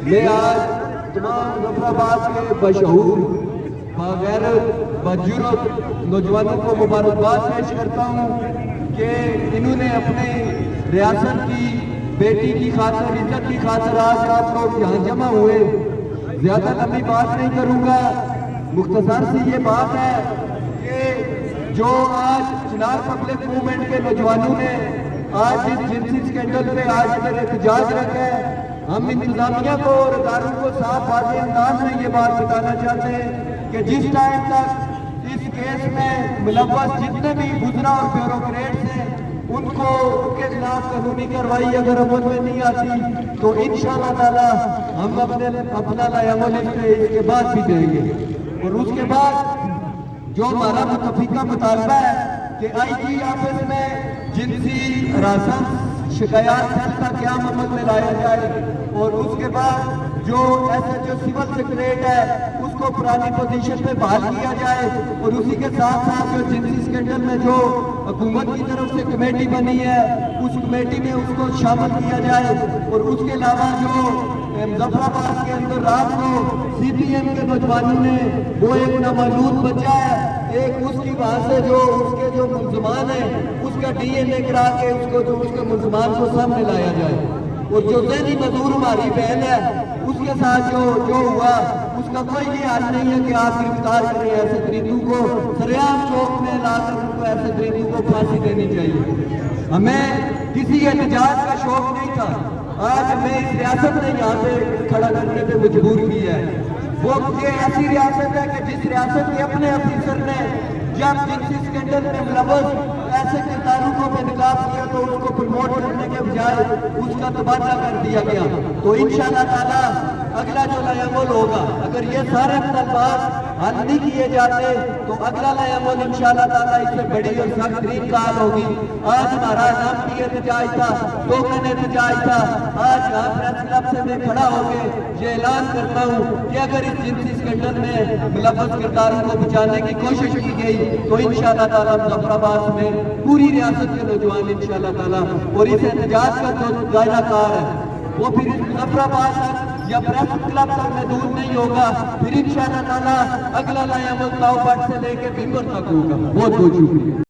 میں آج تمام مظفرآباد کے مشہور باغیرت بجرب نوجوانوں کو مبارکباد پیش کرتا ہوں کہ انہوں نے اپنے ریاست کی بیٹی کی خاطر عزت کی خاطر آج آپ لوگ یہاں جمع ہوئے. زیادہ لمبی بات نہیں کروں گا, مختصر سی یہ بات ہے کہ جو آج چنار پبلک موومنٹ کے نوجوانوں نے آج اس جنسی سکینڈل پہ آج ادھر احتجاج رکھا ہے, ہم انتظامیہ کو اور اداروں کو صاف واضح انداز میں یہ بات بتانا چاہتے ہیں کہ جس ٹائم تک اس کیس میں ملوث جتنے بھی وزراء اور بیوروکریٹس ہیں ان کو ان کے خلاف قانونی کارروائی اگر عمل میں نہیں آتی تو انشاءاللہ تعالی ہم اپنا لائحہ عمل اس کے بعد بھی دیں گے. اور اس کے بعد جو ہمارا متفقہ مطالبہ ہے کہ آئی جی آفس میں جنسی ہراساں شکایات سیل کا قیام عمل میں لایا جائے, اور اس کے بعد جو S H O civil secretariat ہے اس کو پرانی پوزیشن پہ بحال کیا جائے, اور اسی کے ساتھ ساتھ جو جنسی سکینڈل میں جو حکومت کی طرف سے کمیٹی بنی ہے اس کمیٹی میں اس کو شامل کیا جائے. اور اس کے علاوہ جو مظفرآباد کے اندر رات کو سی پی ایم کے نوجوانوں نے وہ ایک نامعلوم بچہ ہے, ایک اس کی وہاں سے جو اس کے جو ملزمان ہیں اس کا ڈی این اے کرا کے اس کو جو اس کے ملزمان کو سامنے لایا جائے. اور جو ذہنی مزدور ہماری بہن ہے اس کے ساتھ جو ہوا اس کا کوئی یہ حال نہیں ہے کہ آپ گرفتار کریں ایسے دریندوں کو, سریعام چوک میں لا کر ان کو ایسے دریندوں کو پھانسی دینی چاہیے. ہمیں کسی احتجاج کا شوق نہیں تھا, آج ہمیں اس ریاست نے یہاں پہ کھڑا کرنے پہ مجبور کیا ہے. وہ یہ ایسی ریاست ہے کہ جس ریاست کے اپنے افیسر نے جب جنسی سکینڈل میں ملوث ایسے کرداروں کو بے نقاب کیا تو اس کو پروموٹ کرنے کے بجائے اس کا تبادلہ کر دیا گیا. تو انشاءاللہ تعالی اگلا جو لائحہ عمل ہوگا اگر یہ سارے مطالبات حل نہیں کیے جاتے تو اگلا لائحہ عمل انشاءاللہ تعالی اس سے بڑی اور سخت ترین کال ہوگی. آج ہمارا نام کی احتجاج تھا, ٹوکن احتجاج تھا, آج یہاں پریس کلب سے میں کھڑا ہو کے یہ اعلان کرتا ہوں کہ اگر اس جنسی سکینڈل میں ملوث کرداروں کو بچانے کی کوشش کی گئی تو انشاءاللہ تعالی مظفرآباد میں پوری ریاست کے نوجوان انشاءاللہ تعالی اور اس احتجاج کا جو دائرہ کار ہے وہ پھر مظفرآباد تک یا پریس کلب تک محدود نہیں ہوگا, پھر انشاءاللہ تعالی اگلا لائحہ عمل تاؤ بٹ سے لے کے بھیمر تک ہوگا. بہت بہت شکریہ.